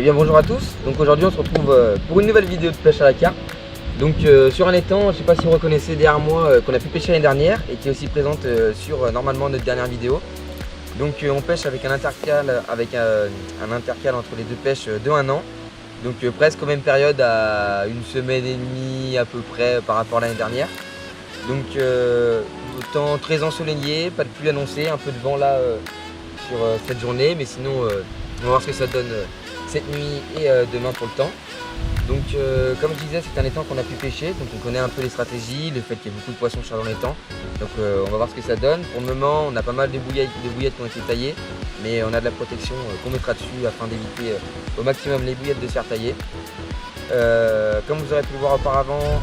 Eh bien bonjour à tous, donc aujourd'hui on se retrouve pour une nouvelle vidéo de pêche à la carpe. Donc sur un étang, je ne sais pas si vous reconnaissez derrière moi, qu'on a pu pêcher l'année dernière et qui est aussi présente sur normalement notre dernière vidéo. Donc on pêche avec un intercale, entre les deux pêches de 1 an. Donc presque aux mêmes périodes, à 1 semaine et demie à peu près par rapport à l'année dernière. Donc temps très ensoleillé, pas de pluie annoncée, un peu de vent là sur cette journée, mais sinon on va voir ce que ça donne cette nuit et demain pour le temps. Donc comme je disais, c'est un étang qu'on a pu pêcher, donc on connaît un peu les stratégies, le fait qu'il y ait beaucoup de poissons chers dans l'étang. Donc on va voir ce que ça donne. Pour le moment, on a pas mal de bouillettes qui ont été taillées, mais on a de la protection qu'on mettra dessus afin d'éviter au maximum les bouillettes de cerf taillées. Comme vous aurez pu le voir auparavant,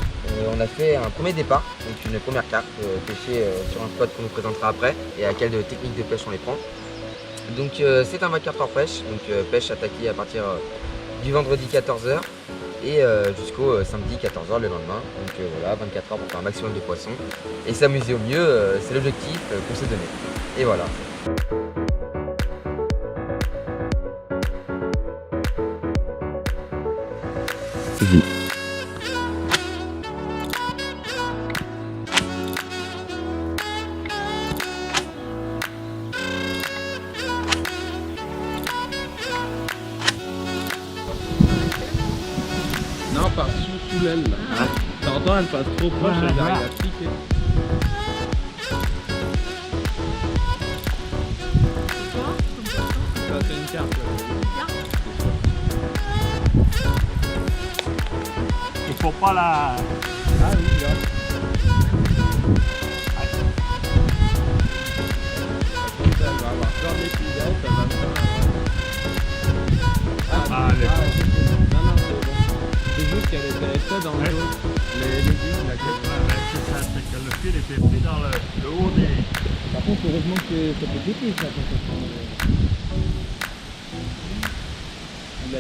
on a fait un premier départ, donc une première carpe pêchée sur un spot qu'on nous présentera après et à quelle technique de pêche on les prend. Donc c'est un 24 heures pêche, donc pêche attaquée à partir du vendredi 14 h et jusqu'au samedi 14 h le lendemain. Donc voilà, 24 heures pour faire un maximum de poissons et s'amuser au mieux, c'est l'objectif qu'on s'est donné. Et voilà. Non, par sous l'aile là. Ah. T'entends, elle passe trop proche, elle arrive à piquer. Ça, c'est une carte. Il faut pas la... Ah oui, là. Elle va avoir plein d'épisodes, ça va me faire... Ah, elle est pas... Non, c'est bon. C'est juste qu'elle était dans le dos. Les légumes, la quête. C'est ça, c'est que le fil était pris dans le haut des... Par contre, heureusement que ça peut péter ça quand ça prend...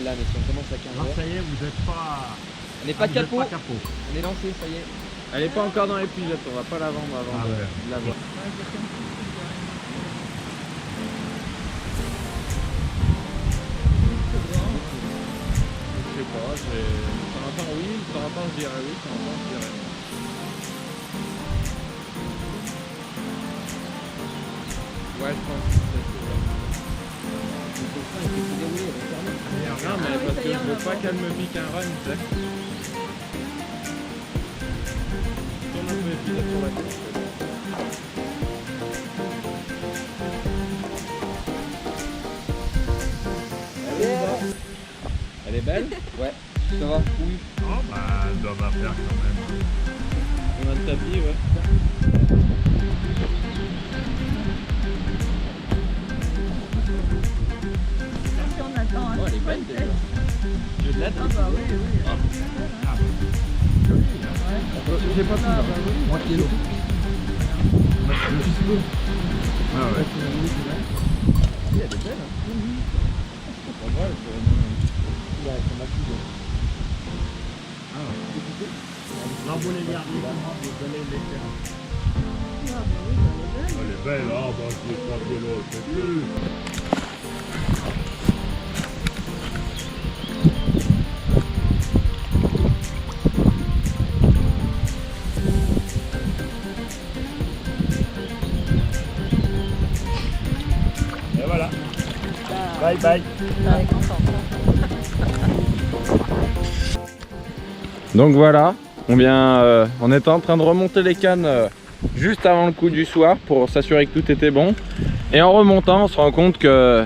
Là, mais si on commence à 15 Non, heures... ça y est, vous n'êtes pas... On n'est pas vous êtes capot, pas capot. on est lancé, ça y est. Elle est pas encore dans l'épisode, on va pas la vendre avant de la voir. Je sais pas, de temps en temps oui, de temps en temps je dirais oui, de temps en temps je dirais non. Ouais, je pense que c'est ça. Non, mais parce que je veux pas qu'elle me pique un run, tu sais. Tourne un peu l'épisode sur la tête. Elle est belle? Ouais, ça va. Oui. Oh, bah, elle doit la faire quand même. On a le tapis, ouais. On attend un Oh, elle est belle déjà. Tu veux de l'aide? Ah bah oui, oui. J'ai pas tout. Moi qui est l'eau. Ah ouais. Elle est belle, hein? En vrai, c'est vraiment... Ouais, c'est ma fille. Ah ouais. Là, vous les gardez, vous allez les faire. Ah bah oui, elle est belle. Elle est belle, hein, bah, c'est pas de l'eau, c'est plus. Et voilà. Bye bye. Elle est contente. Donc voilà, on était en train de remonter les cannes juste avant le coup du soir pour s'assurer que tout était bon. Et en remontant, on se rend compte que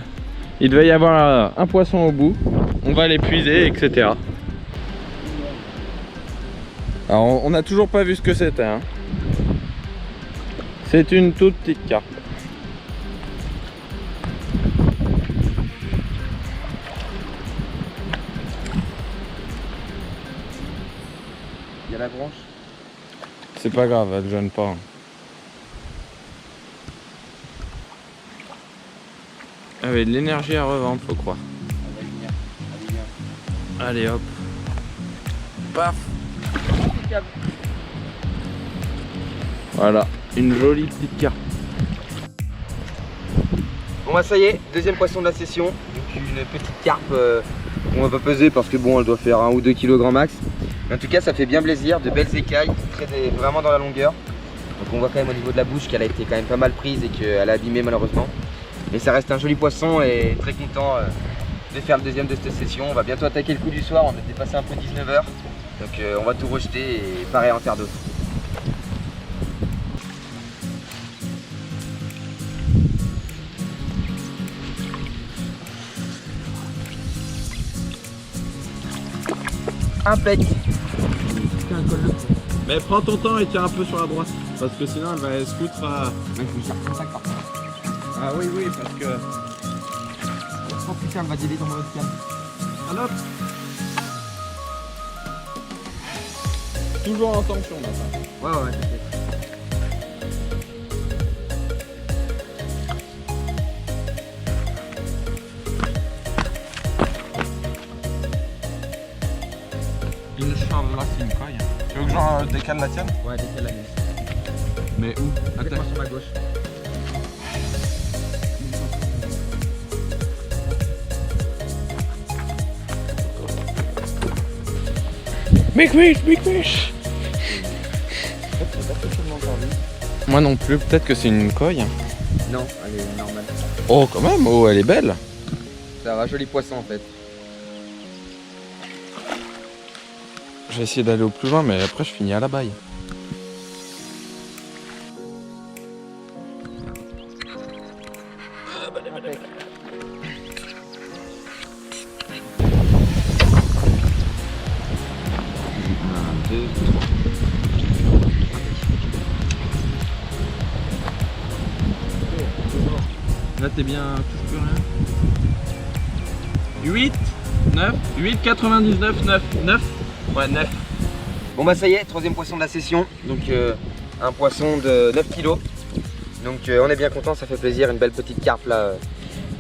il devait y avoir un poisson au bout. On va l'épuiser, etc. Alors on n'a toujours pas vu ce que c'était, hein. C'est une toute petite carpe. Il y a la branche. C'est pas grave, elle gêne pas. Elle avait de l'énergie à revendre, faut croire. Elle va venir. Allez hop. Paf. Voilà, une jolie petite carpe. Bon bah ça y est, deuxième poisson de la session. Donc une petite carpe On va pas peser parce que bon, elle doit faire 1 ou 2 kg grand max. Mais en tout cas, ça fait bien plaisir, de belles écailles, vraiment dans la longueur. Donc on voit quand même au niveau de la bouche qu'elle a été quand même pas mal prise et qu'elle a abîmé malheureusement. Mais ça reste un joli poisson et très content de faire le deuxième de cette session. On va bientôt attaquer le coup du soir, on a dépassé un peu 19 h. Donc on va tout rejeter et pareil en faire d'autres. Impec. Mais prends ton temps et tiens un peu sur la droite. Parce que sinon elle va se foutre à... Ah oui, oui, parce que... Oh putain, elle va dévier dans mon autre cam. Alors toujours en tension maintenant. Ouais, t'inquiète. Inch'Allah, c'est une coille. Tu veux que j'en décale la tienne? Ouais, décale la mise. Mais où? Mets-moi sur ma gauche. Big fish. Moi non plus, peut-être que c'est une coille. Non, elle est normale. Oh quand même, oh elle est belle. Ça va, joli poisson en fait. Je vais essayer d'aller au plus loin mais après je finis à la baille. Là t'es bien, touche plus rien. 8, 9, 8, 99, 9, 9. Ouais, 9. Bon bah ça y est, troisième poisson de la session. Donc un poisson de 9 kg. Donc on est bien content, ça fait plaisir. Une belle petite carpe là,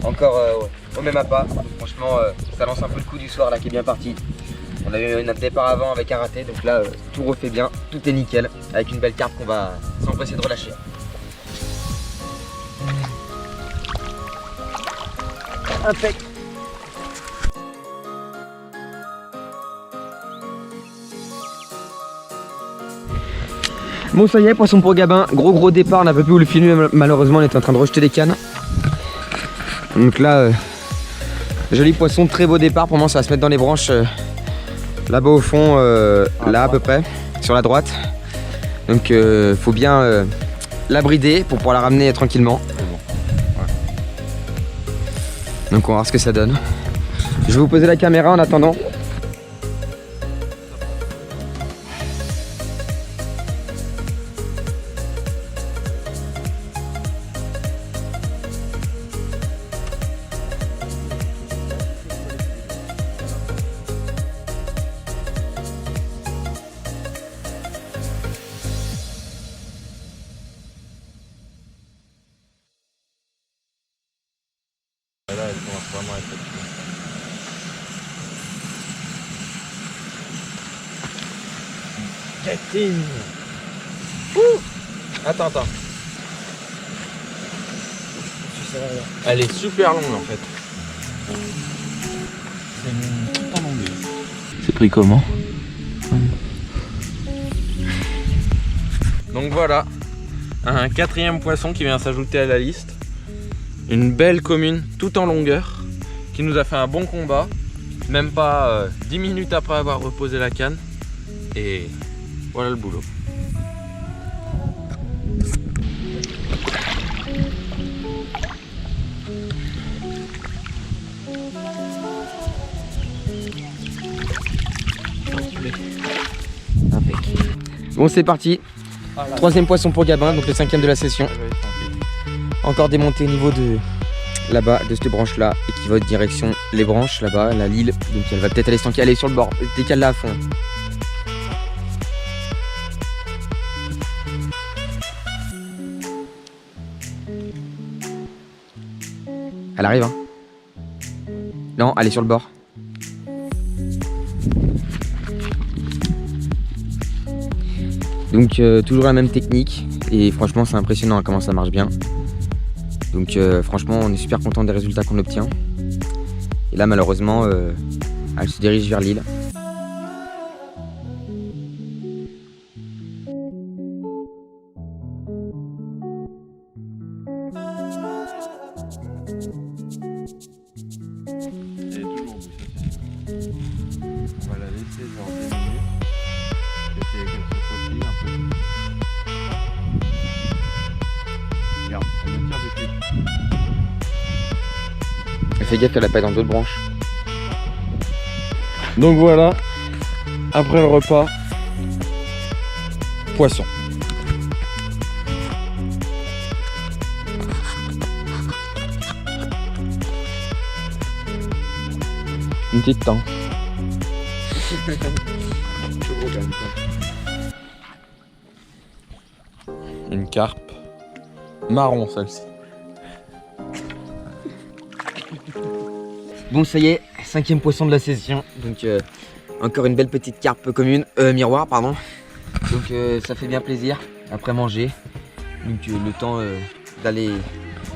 encore au même appât. Donc, franchement, ça lance un peu le coup du soir là qui est bien parti. On a eu un départ avant avec un raté, donc là tout refait bien, tout est nickel. Avec une belle carpe qu'on va s'empresser de relâcher. Impec. Bon ça y est, poisson pour Gabin, gros départ, on n'a pas pu vous le filmer malheureusement, on était en train de rejeter les cannes. Donc là, joli poisson, très beau départ, pour moi ça va se mettre dans les branches là-bas au fond, là à peu près, sur la droite. Donc faut bien la brider pour pouvoir la ramener tranquillement. Donc on va voir ce que ça donne. Je vais vous poser la caméra en attendant. Là, elle commence vraiment à être fatiguée. Catine. Attends. Elle est super longue en fait. C'est une tout en longueur. C'est pris comment? Donc voilà, un quatrième poisson qui vient s'ajouter à la liste. Une belle commune tout en longueur qui nous a fait un bon combat, même pas 10 minutes après avoir reposé la canne, et voilà le boulot. Bon c'est parti, troisième poisson pour Gabin, donc le cinquième de la session. Encore démonté au niveau de là-bas, de cette branche là, et qui va en direction les branches là-bas, la Lille. Donc elle va peut-être aller s'enquiller, aller sur le bord, décale-la à fond. Elle arrive hein. Non, elle est sur le bord. Donc toujours la même technique, et franchement c'est impressionnant comment ça marche bien. Donc franchement on est super content des résultats qu'on obtient. Et là malheureusement Elle se dirige vers l'île. Elle est toujours au bout, ça c'est sûr. On va la laisser genre 2 minutes. Essayer qu'elle se faufile un peu. Regarde, elle me tire des clés. Fais gaffe qu'elle a pas dans d'autres branches. Donc voilà, après le repas, poisson. Une petite temps. Une carpe marron celle-ci. Bon, ça y est, 5e poisson de la session. Donc encore une belle petite carpe commune, miroir pardon. Donc ça fait bien plaisir après manger. Donc le temps d'aller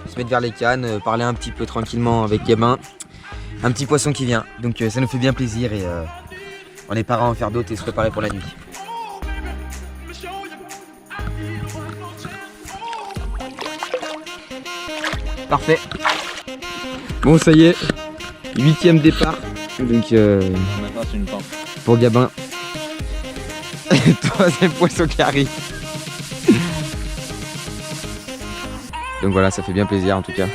se mettre vers les cannes, parler un petit peu tranquillement avec Gabin. Un petit poisson qui vient. Donc ça nous fait bien plaisir et on est pas à en faire d'autres et se préparer pour la nuit. Parfait. Bon, ça y est, 8e départ. Donc Maintenant c'est une tente. pour Gabin. 3e poisson qui arrive. Donc voilà, ça fait bien plaisir en tout cas.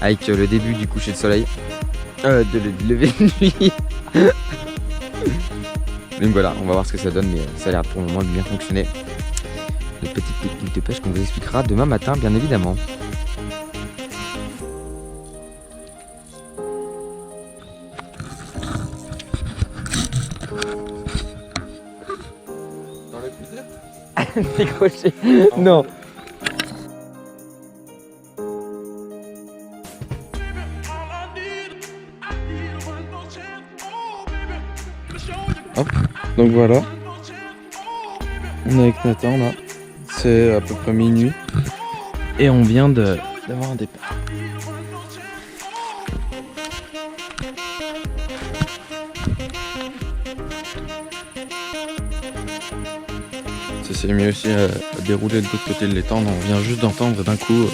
Avec le début du coucher de soleil. De lever de nuit. Donc voilà, on va voir ce que ça donne, mais ça a l'air pour le moment de bien fonctionner. Les petites techniques de pêche qu'on vous expliquera demain matin, bien évidemment. Dans le couteau ? Décroché. Non. Hop, donc voilà. On est avec Nathan là. C'est à peu près minuit. Et on vient d'avoir un départ. Ça s'est mis aussi à dérouler de l'autre côté de l'étang. On vient juste d'entendre d'un coup,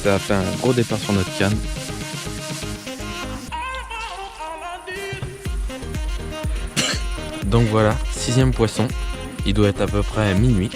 ça a fait un gros départ sur notre canne. Donc voilà, 6e poisson. Il doit être à peu près à minuit.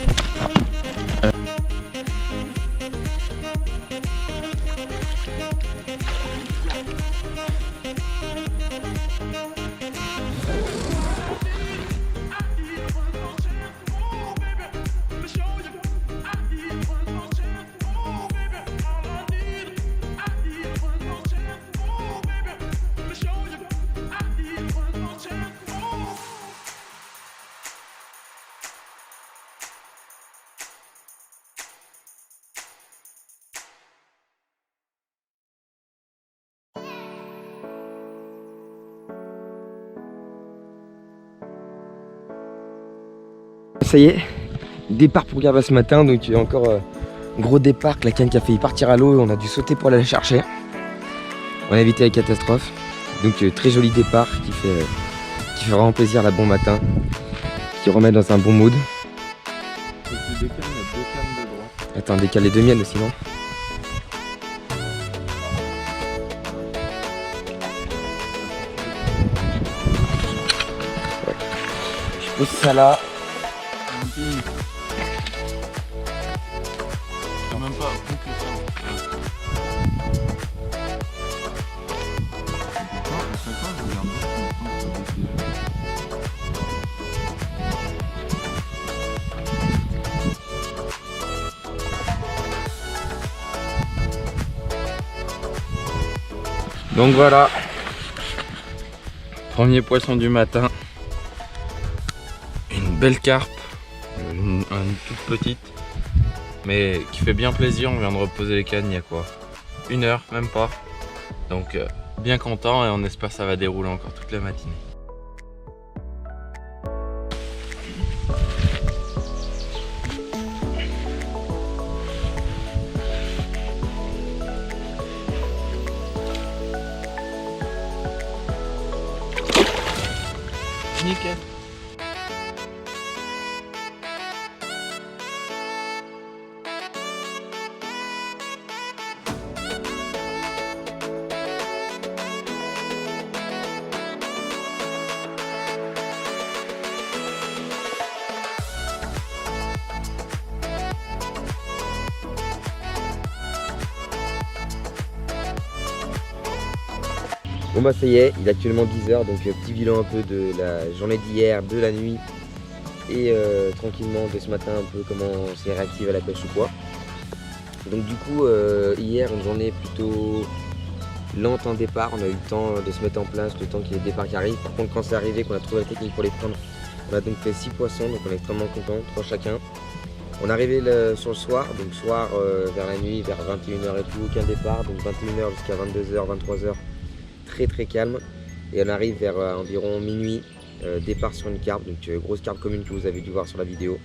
Ça y est, départ pour Gabin ce matin, donc encore gros départ, la canne qui a failli partir à l'eau et on a dû sauter pour aller la chercher. On a évité la catastrophe, donc très joli départ qui fait vraiment plaisir là bon matin, qui remet dans un bon mood. Attends, décale les 2 miennes aussi, non? Ouais. Je pose ça là. Même pas, donc voilà, premier poisson du matin, une belle carpe, une toute petite, mais qui fait bien plaisir. On vient de reposer les cannes il y a quoi, 1 heure, même pas, donc bien content et on espère que ça va dérouler encore toute la matinée. Nickel. Bon bah ça y est, il est actuellement 10h, donc petit bilan un peu de la journée d'hier, de la nuit et tranquillement de ce matin un peu comment on s'est réactivé à la pêche ou quoi. Donc du coup hier une journée plutôt lente en départ, on a eu le temps de se mettre en place, le temps qu'il y ait le départ qui arrive. Par contre quand c'est arrivé, qu'on a trouvé la technique pour les prendre, on a donc fait 6 poissons, donc on est extrêmement content, 3 chacun. On est arrivé sur le soir, donc soir vers la nuit, vers 21h et tout, aucun départ, donc 21h jusqu'à 22h, 23h. Très calme, et on arrive vers environ minuit, départ sur une carpe, donc grosse carpe commune que vous avez dû voir sur la vidéo.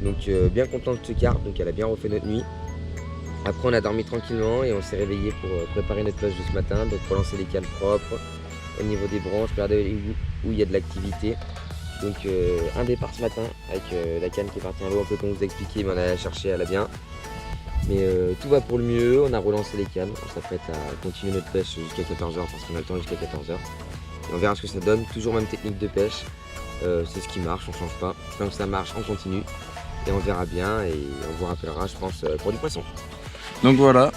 Donc bien content de cette carpe, donc elle a bien refait notre nuit. Après on a dormi tranquillement et on s'est réveillé pour préparer notre pêche de ce matin, donc relancer les cannes propres au niveau des branches, regarder où il y a de l'activité. Donc un départ ce matin avec la canne qui est partie à l'eau, un peu comme je vous ai expliqué, mais on allait la chercher, elle a bien. Mais tout va pour le mieux, on a relancé les cannes, on s'apprête à continuer notre pêche jusqu'à 14h parce qu'on a le temps jusqu'à 14h. Et on verra ce que ça donne, toujours même technique de pêche, c'est ce qui marche, on change pas. Tant que ça marche, on continue et on verra bien et on vous rappellera je pense pour du poisson. Donc voilà,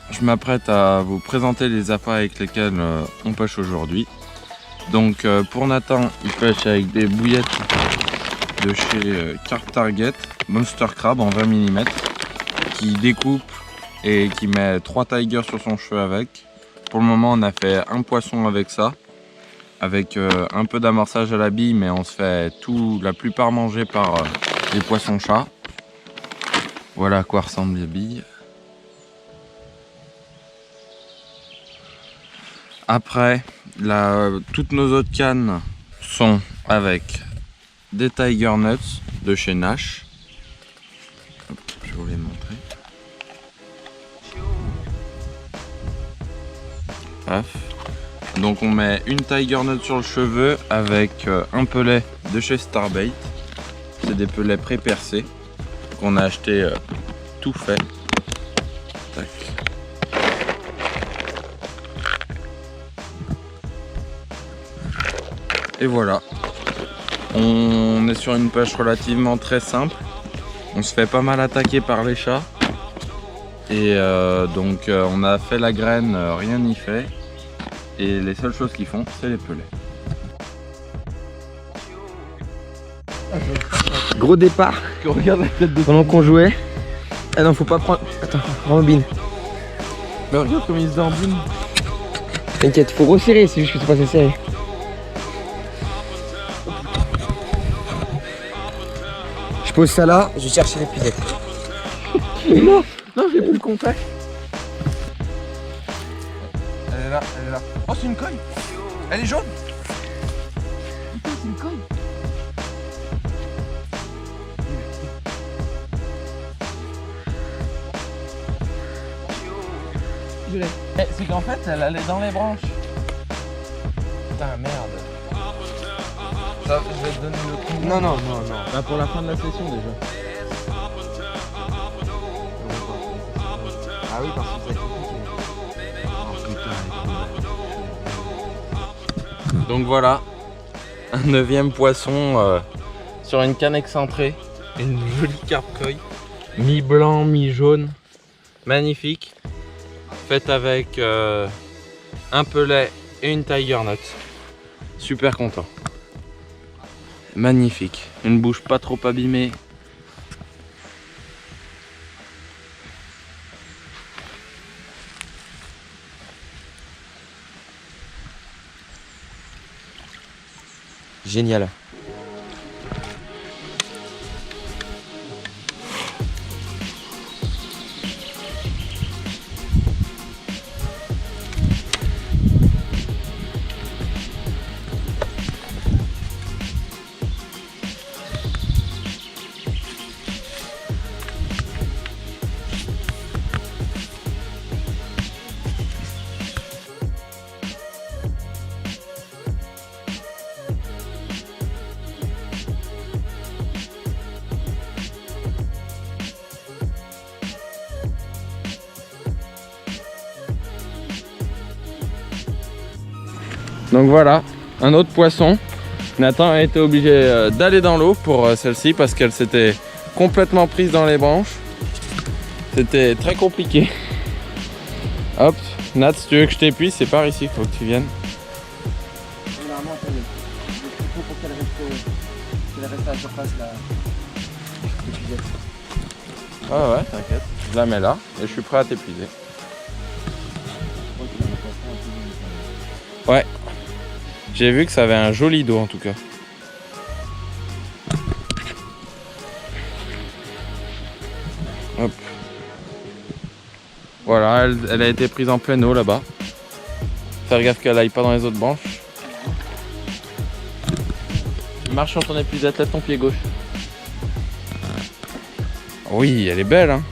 je m'apprête à vous présenter les appâts avec lesquels on pêche aujourd'hui. Donc pour Nathan, il pêche avec des bouillettes de chez Carp Target, Monster Crab en 20 mm. Qui découpe et qui met 3 tigers sur son cheveu avec. Pour le moment on a fait un poisson avec ça, avec un peu d'amorçage à la bille, mais on se fait la plupart manger par les poissons chats. Voilà à quoi ressemblent les billes. Après, toutes nos autres cannes sont avec des Tiger Nuts de chez Nash. Hop, je vais vous les montrer. Donc on met une Tiger Nut sur le cheveu avec un pelet de chez Starbait. C'est des pelets pré-percés qu'on a acheté tout fait. Tac. Et voilà. On est sur une pêche relativement très simple. On se fait pas mal attaquer par les chats. Et donc on a fait la graine, rien n'y fait. Et les seules choses qu'ils font, c'est les pelets. Gros départ. Regarde la tête de... Pendant qu'on jouait. Ah non, faut pas prendre. Attends, rembobine. Mais regarde comme il se dembine. T'inquiète, faut resserrer, c'est juste que c'est pas assez serré. Je pose ça là, je vais chercher l'épuisette. Non, j'ai plus le contact. Elle est là, elle est là. Oh, c'est une cogne. Elle est jaune. Putain, c'est une cogne. Je l'ai. C'est qu'en fait, elle allait dans les branches. Putain, merde. Ça, je vais te donner le coup. Non. Bah, pour la fin de la session déjà. Ah oui, parce que c'est Donc voilà, un 9e poisson sur une canne excentrée, une jolie carpe koi, mi-blanc, mi-jaune, magnifique, faite avec un pelet et une Tiger Nut. Super content. Magnifique, une bouche pas trop abîmée. génial. Donc voilà, un autre poisson. Nathan a été obligé d'aller dans l'eau pour celle-ci parce qu'elle s'était complètement prise dans les branches. C'était très compliqué. Hop, Nat, si tu veux que je t'épuise, c'est par ici qu'il faut que tu viennes. Généralement, attendez. Il faut pour qu'elle reste à la surface là. Ah ouais, t'inquiète. Je la mets là et je suis prêt à t'épuiser. Ouais. J'ai vu que ça avait un joli dos en tout cas. Hop. Voilà, elle a été prise en pleine eau là-bas. Faire gaffe qu'elle aille pas dans les autres branches. Marche sur ton épuisette, lève ton pied gauche. Oui, elle est belle hein.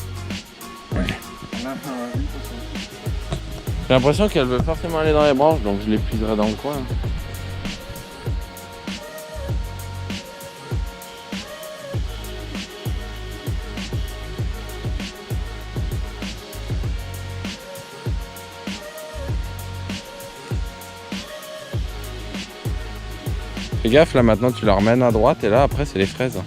J'ai l'impression qu'elle veut forcément aller dans les branches, donc je l'épuiserai dans le coin. Fais gaffe, là maintenant tu la remènes à droite et là après c'est les fraises.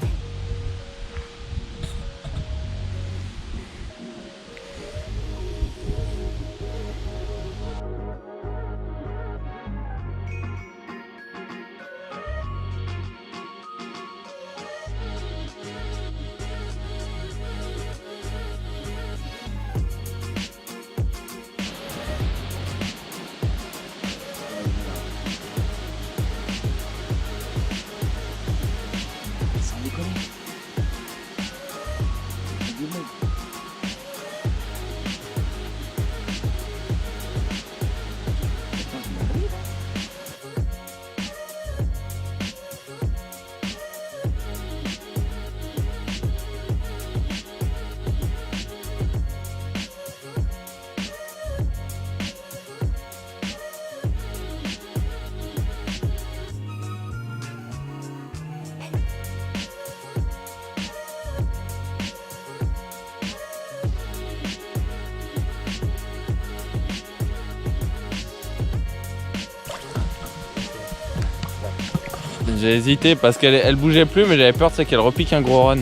J'ai hésité parce qu'elle bougeait plus, mais j'avais peur qu'elle repique un gros run.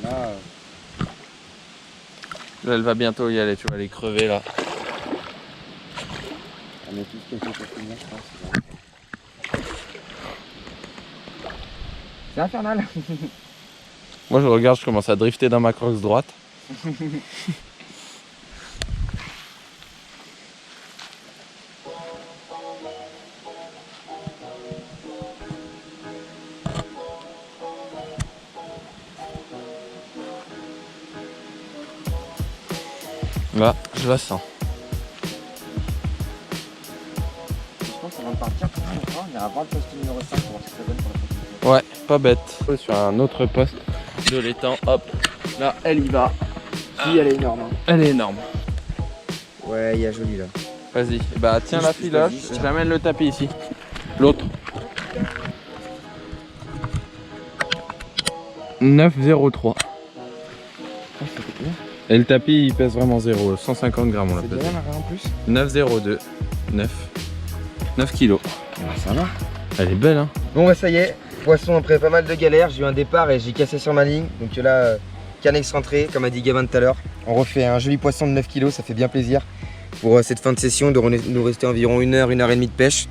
Là, elle va bientôt y aller, tu vas les crever là. C'est infernal. Moi je regarde, je commence à drifter dans ma crosse droite. Là, je la sens. Je pense qu'on va partir pour longtemps. On ira voir le poste numéro 5 pour voir ce que ça donne pour la prochaine. Ouais, pas bête. Sur un autre poste de l'étang, hop. Là, elle y va. Si, elle est énorme. Hein. Elle est énorme. Ouais, il y a joli là. Vas-y, bah tiens la filoche, j'amène le tapis ici. L'autre. 9,03. Et le tapis il pèse vraiment 0, 150 grammes on l'a C'est pesé. bien en plus. 9,02. 9 kilos. Ça va. Elle est belle hein. Bon bah ça y est, poisson après pas mal de galères, j'ai eu un départ et j'ai cassé sur ma ligne. Donc là, canne excentrée, comme a dit Gavin tout à l'heure. On refait un joli poisson de 9 kg, ça fait bien plaisir. Pour cette fin de session, de nous rester environ 1 heure et demie de pêche.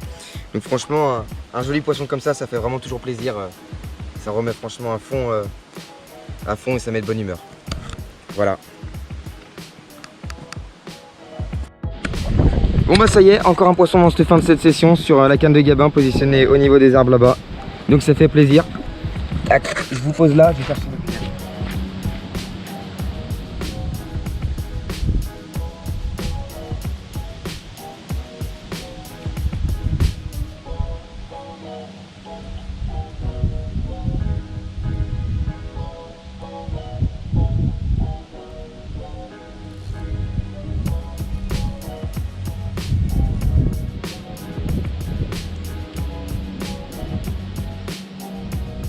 Donc franchement, un joli poisson comme ça fait vraiment toujours plaisir. Ça remet franchement à fond et ça met de bonne humeur. Voilà. Bon bah ça y est, encore un poisson dans cette fin de cette session sur la canne de Gabin positionnée au niveau des arbres là-bas. Donc ça fait plaisir. Tac, je vous pose là, je vais chercher le pied.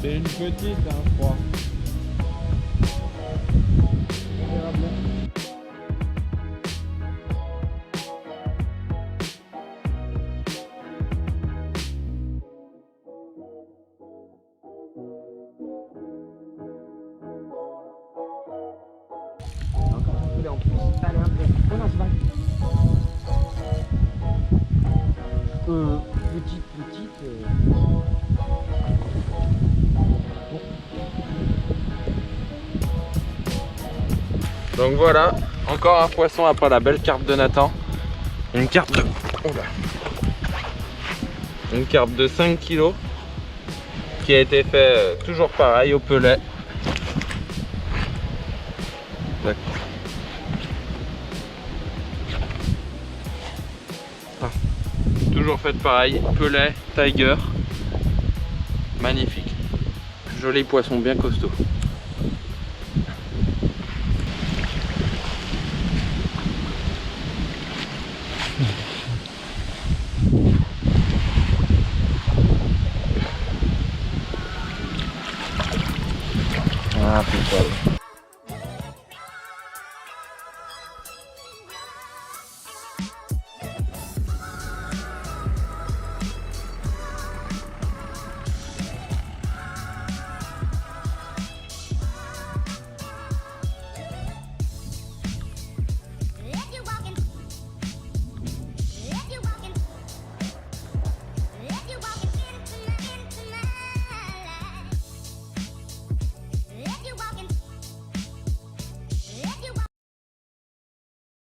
C'est une petite, hein, je crois. Allez, un peu. Oh non, c'est pareil. Petite. Donc voilà, encore un poisson après la belle carpe de Nathan. Une carpe de... Oula. Une carpe de 5 kg qui a été fait toujours pareil au pelet. Ah. Toujours fait pareil, pelet, tiger. Magnifique. Joli poisson bien costaud.